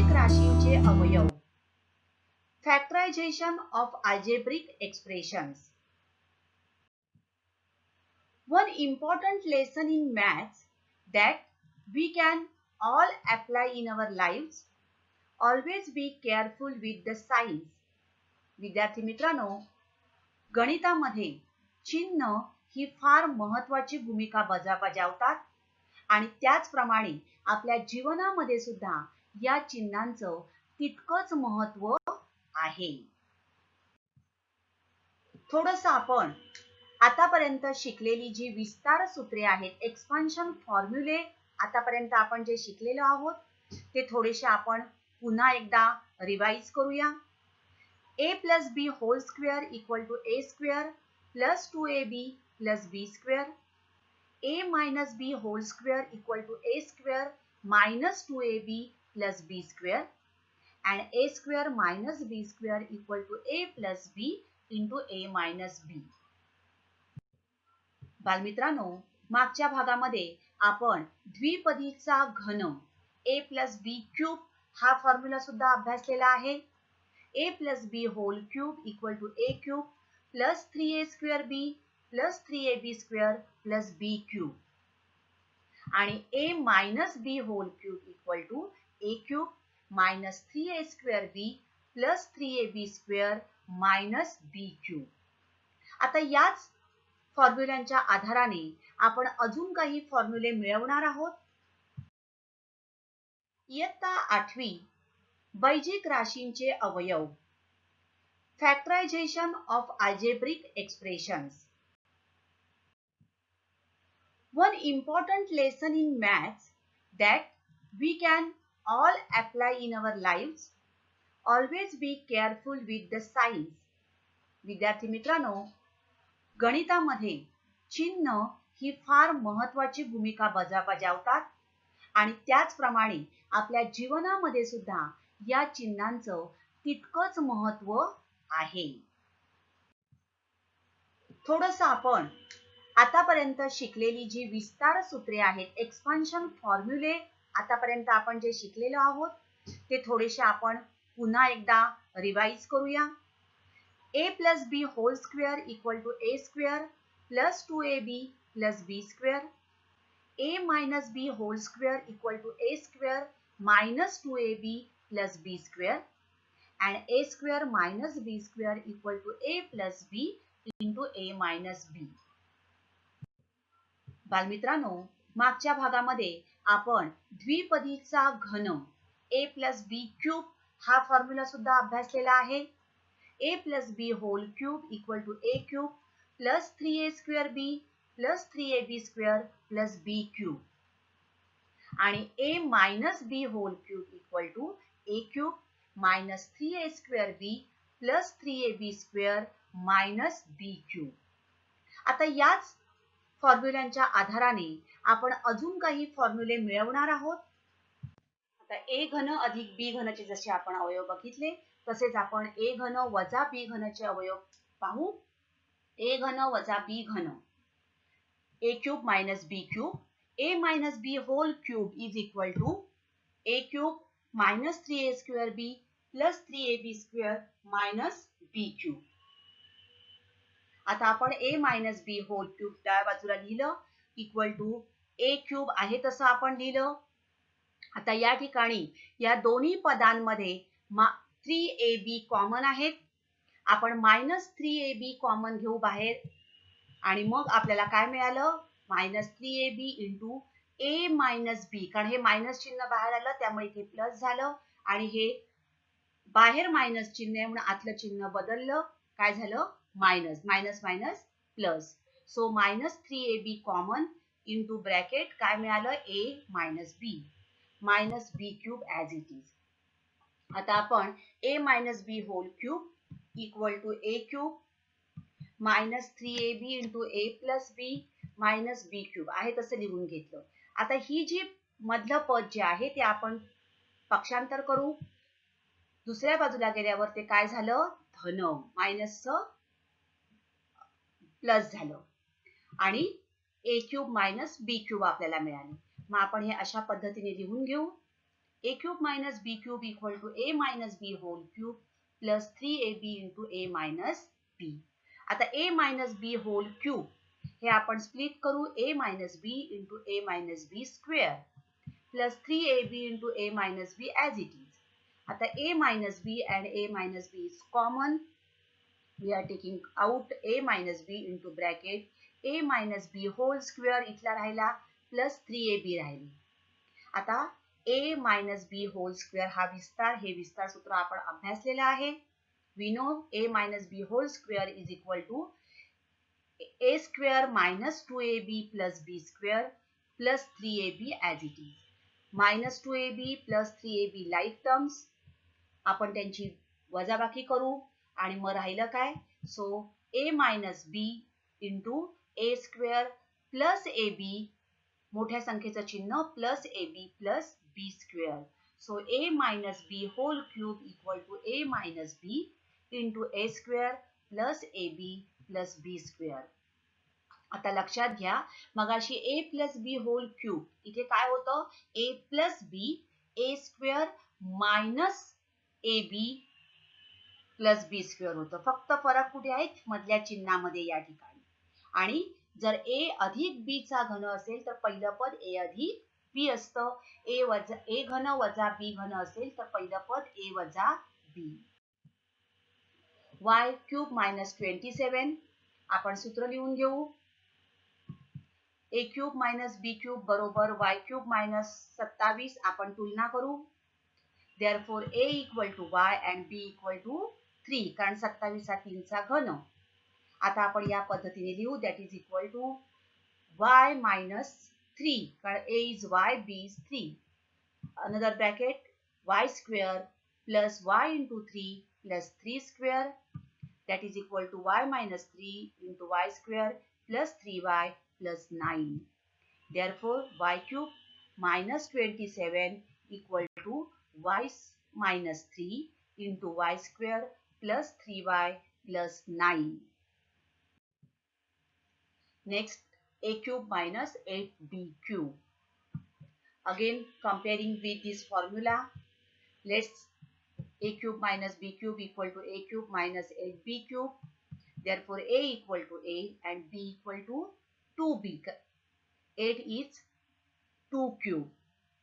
वैजिक राशींचे अवयव. Factorization of algebraic expressions. One important lesson in maths that we can all apply in our lives. Always be careful with the signs. विद्यार्थी मित्रांनो, गणितामध्ये चिन्ह ही फार महत्त्वाची भूमिका बजावतात आणि त्याचप्रमाणे आपल्या जीवनामध्ये सुद्धा या चिन्हांचं तितकंच महत्त्व आहे. थोडंसं आपण आतापर्यंत शिकलेली जी विस्तार सूत्रे आहेत, एक्सपान्शन फॉर्म्युले आतापर्यंत आपण जे शिकलेलो आहोत ते थोडेसे आपण पुन्हा एकदा रिवाइज करूया. a plus b whole square equal to a square plus 2ab plus b square. a minus b whole square equal to a square minus 2ab plus b square. And a square minus b square equal to a plus b into a minus b. बालमित्रांनो, मागच्या भागामध्ये आपण द्विपदीचा घन a plus b cube हा formula सुद्धा अभ्यासलेला आहे. a plus b whole cube equal to a cube plus 3a square b plus 3ab square plus b cube. आणि a minus b whole cube equal to a cube minus 3a square b plus 3ab square minus b cube. आता याच फॉर्म्युल्यांच्या आधाराने आपण अजून काही फॉर्म्युले मिळवणार आहोत. इयत्ता 8वी वैजिक राशींचे अवयव. Factorisation of algebraic expressions. One important lesson in maths that we can all apply in our lives. Always be careful with the signs. विद्यार्थी मित्रांनो, गणितामध्ये चिन्ह ही फार महत्त्वाची भूमिका बजावतात आणि त्याचप्रमाणे आपल्या जीवनामध्ये सुद्धा या चिन्हांचं तितकंच महत्त्व आहे. थोडंसं आपण आतापर्यंत शिकलेली जी विस्तार सूत्रे आहेत, एक्सपान्शन फॉर्म्युले आतापर्यंत आपण जे शिकलेलो आहोत ते थोडेसे आपण पुन्हा एकदा रिवाइज करूया. a plus b whole square equal to a square plus 2ab plus b square. a minus b whole square equal to a square minus 2ab plus b square. And a square minus b square equal to a plus b into a minus b. बालमित्रांनो, मागच्या भागामध्ये आपण द्विपदीचा घन a plus b cube हा formula सुद्धा अभ्यासलेला आहे. a plus b whole cube equal to a cube plus 3a square b plus 3ab square plus b cube. आणि a minus b whole cube equal to a cube minus 3a square b plus 3ab square minus b cube. आता याच फॉर्म्युल्यांच्या आधाराने आपण अजून काही फॉर्म्युले मिळवणार आहोत. आता a घन अधिक b घनचे जसे आपण अवयव बघितले तसेच आपण a घन वजा b घनचे अवयव पाहू. a घन वजा b घन, a cube minus b cube. a minus b whole cube is equal to a cube minus 3a square b plus 3ab square minus b cube. आता आपण a minus b whole cube डाव्या बाजूला लिहिलं equal to a cube आहे तसं आपण लिहिलं. आता या ठिकाणी या दोन्ही पदांमध्ये 3ab कॉमन आहेत. आपण मायनस 3ab कॉमन घेऊ बाहेर आणि मग आपल्याला काय मिळालं, minus 3ab into a minus b. कारण हे मायनस चिन्ह बाहेर आलं त्यामुळे इथे प्लस झालं आणि हे बाहेर मायनस चिन्ह आहे म्हणून आतलं चिन्ह बदललं, काय झालं minus. Minus minus plus. So minus 3ab common into bracket काय मिळालं a minus b minus b cube as it is. आता आपण a minus b whole cube equal to a cube minus 3ab into a plus b minus b cube आहे तसं लिहून घेतलं. आता ही जी मधलं पद जे आहे ते आपण पक्षांतर करू. दुसऱ्या बाजूला गेल्यावर ते काय झालं, धन, मायनसचं प्लस झालं आणि a cube minus b cube आपल्याला मिळाले. मग आपण हे अशा पद्धतीने लिहून घेऊ. A cube minus B cube equal to A minus B whole cube plus 3AB into A minus B. आता A minus B whole cube हे आपण स्प्लिट करू A minus B into A minus B square plus 3AB into A minus B as it is. आता A minus B and A minus B is common. We are taking out A minus B into bracket A minus B whole square इथला राहिला plus 3AB राहिली. आता A minus B whole square हा विस्तार, हे विस्तार सूत्र आपण अभ्यासलेला आहे. We know A minus B whole square is equal to A square minus 2AB plus B square plus 3AB as it is. Minus 2AB plus 3AB like terms. आपण त्यांची वजाबाकी करू आणि मग राहिलं काय? So A minus B into A square plus AB मोठ्या संख्येचं चिन्ह plus AB plus B square. So A minus B whole cube equal to A minus B into A square plus AB plus B square. आता लक्षात घ्या मगाशी A plus B whole cube इथे काय होतं? A plus B A square minus AB plus B square होतं. फक्त फरक कुठे आहे? मधल्या चिन्हामध्ये या ठिकाणी. आणि जर A अधिक B चा घन असेल तर पहिलं पद A अधिक B असतं. A घन वजा B घन असेल तर पहिलं पद A वजा B. Y cube minus 27 आपण सूत्र लिहून घेऊ. A cube minus B cube बरोबर Y cube minus 27 आपण तुलना करू. Therefore A equal to Y and B equal to 3 कारण 27 हा 3 चा घन. आता आपण या पद्धतीने लिहू that is equal to Y minus 3 कारण A is Y, B is 3. Another bracket Y square plus Y into 3 plus 3 square that is equal to Y minus 3 into Y square plus 3Y plus 9. Therefore Y cube minus 27 equal to Y minus 3 into Y square plus 3Y plus 9. Next, A cube minus 8B cube. Again, comparing with this formula, let's A cube minus B cube equal to A cube minus 8B cube. Therefore, A equal to A and B equal to 2B. 8 is 2 cube.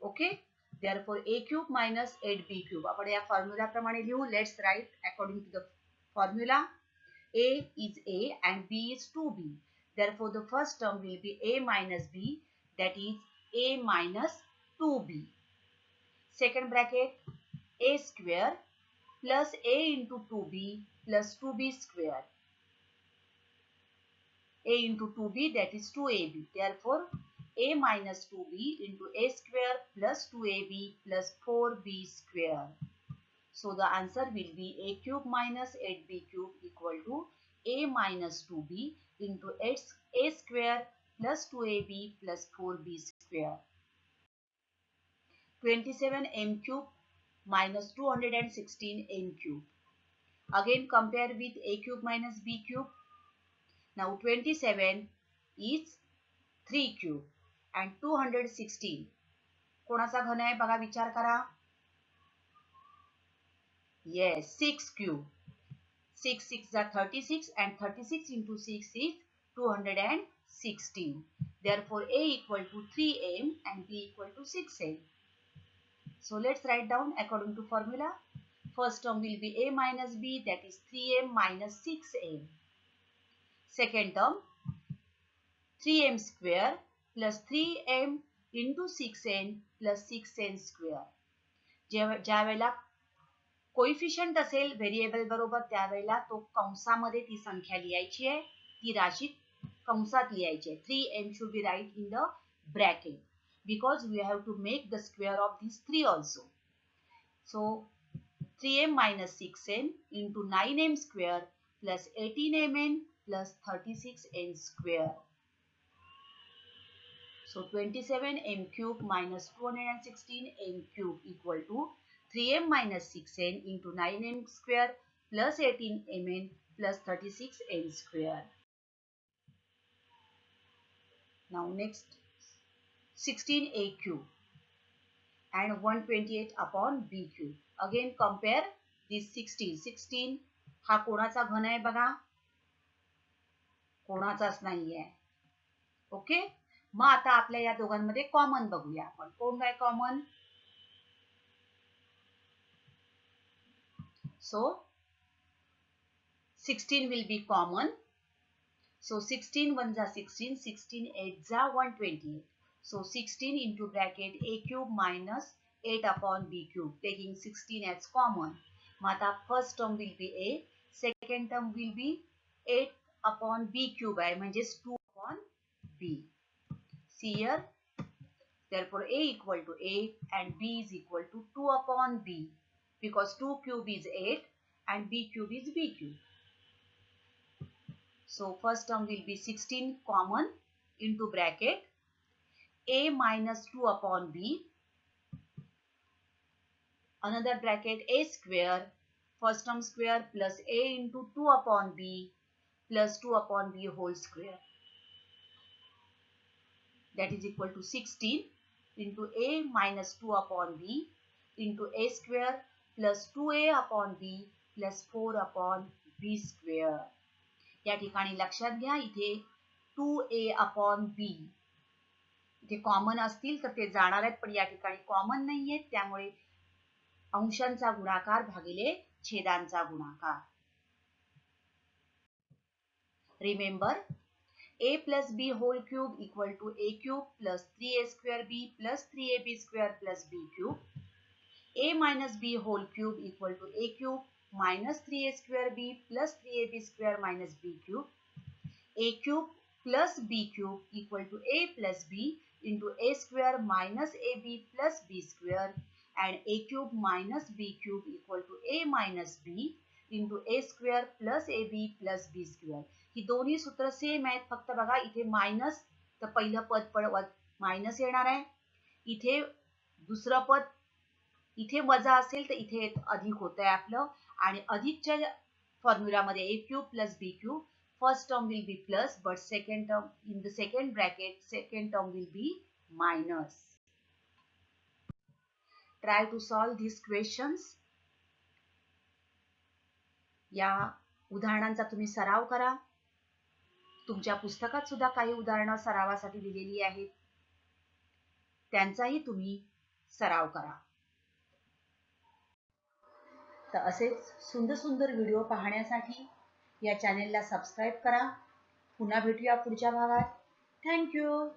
Okay. Therefore, A cube minus 8B cube. आपण या formula प्रमाणे लिहू. Let's write according to the formula. A is A and B is 2B. Therefore, the first term will be A minus B, that is A minus 2B. Second bracket, A square plus A into 2B plus 2B square. A into 2B, that is 2AB. Therefore, A minus 2B into A square plus 2AB plus 4B square. So, the answer will be A cube minus 8B cube equal to A minus 2B into A square plus 2AB plus 4B square. 27 m cube minus 216 m cube. Again compare with A cube minus B cube. Now 27 is 3 cube and 216. कोणाचा घन आहे बघा विचार करा. Yes, 6 cube. 6 6 are 36 and 36 into 6 is 216. Therefore, A equal to 3m and B equal to 6m. So, let's write down according to formula. First term will be A minus B, that is 3m minus 6m. Second term, 3m square plus 3m into 6n plus 6n square. ज्या वेळेला coefficient असेल variable बरोबर त्यावेळेला तो कंसामध्ये ती संख्या लिहायची आहे, ती राशी कंसात लिहायची आहे. 3m should be right in the bracket because we have to make the square of these 3 also. So 3m minus 6n into 9m square plus 18mn plus 36n square. So 27m cube minus 216m cube equal to 3m minus 6n into 9m square plus 18mn plus 36n square. Now next 16a cube. and 128 upon b cube. Again compare this 16. 16 हा कोणाचा घन आहे बघा, कोणाचाच नाहीये. Okay, मग आता आपल्या या दोघांमध्ये कॉमन बघूया आपण. कोण काय common? So 16 will be common. So 16 1 जा 16, 16 8 जा 128. So 16 into bracket a cube minus 8 upon b cube, taking 16 as common. Mata first term will be a, second term will be 8 upon b cube आहे, म्हणजेच 2 upon b. See here, therefore a equal to a and b is equal to 2 upon b, because 2 cube is 8 and b cube is b cube. So first term will be 16 common into bracket a minus 2 upon b, another bracket a square, first term square plus a into 2 upon b plus 2 upon b whole square, that is equal to 16 into a minus 2 upon b into a square plus 2a upon b plus 4 upon b square. या ठिकाणी लक्षात घ्या, इथे 2a upon b इथे common असतील तर ते जाणार आहेत, पण या ठिकाणी कॉमन नाहीये, त्यामुळे अंशांचा गुणाकार भागिले छेदांचा गुणाकार. Remember, a plus b whole cube equal to a cube plus 3a square b plus 3ab square plus b cube. A minus b whole cube equal to a cube minus 3a square b plus 3ab square minus b cube. A cube plus b cube equal to a plus b into a square minus ab plus b square, and a cube minus b cube equal to a minus b into a square plus ab plus b square. ही दोन्ही सूत्र same आहेत, फक्त बघा इथे minus तर पहिलं पद minus येणार आहे, इथे दुसरं पद इथे वजा असेल तर इथे अधिक होत आहे आपलं, आणि अधिकच्या फॉर्म्युलामध्ये a cube plus b cube, first term will be plus, but second term in the second bracket, second term will be minus. Try to solve these questions. या उदाहरणांचा तुम्ही सराव करा. तुमच्या पुस्तकात सुद्धा काही उदाहरणं सरावासाठी दिलेली आहेत, त्यांचाही तुम्ही सराव करा. तर असेच सुंदर सुंदर व्हिडिओ पाहण्यासाठी या चॅनेलला सबस्क्राईब करा. पुन्हा भेटूया पुढच्या भागात. Thank you.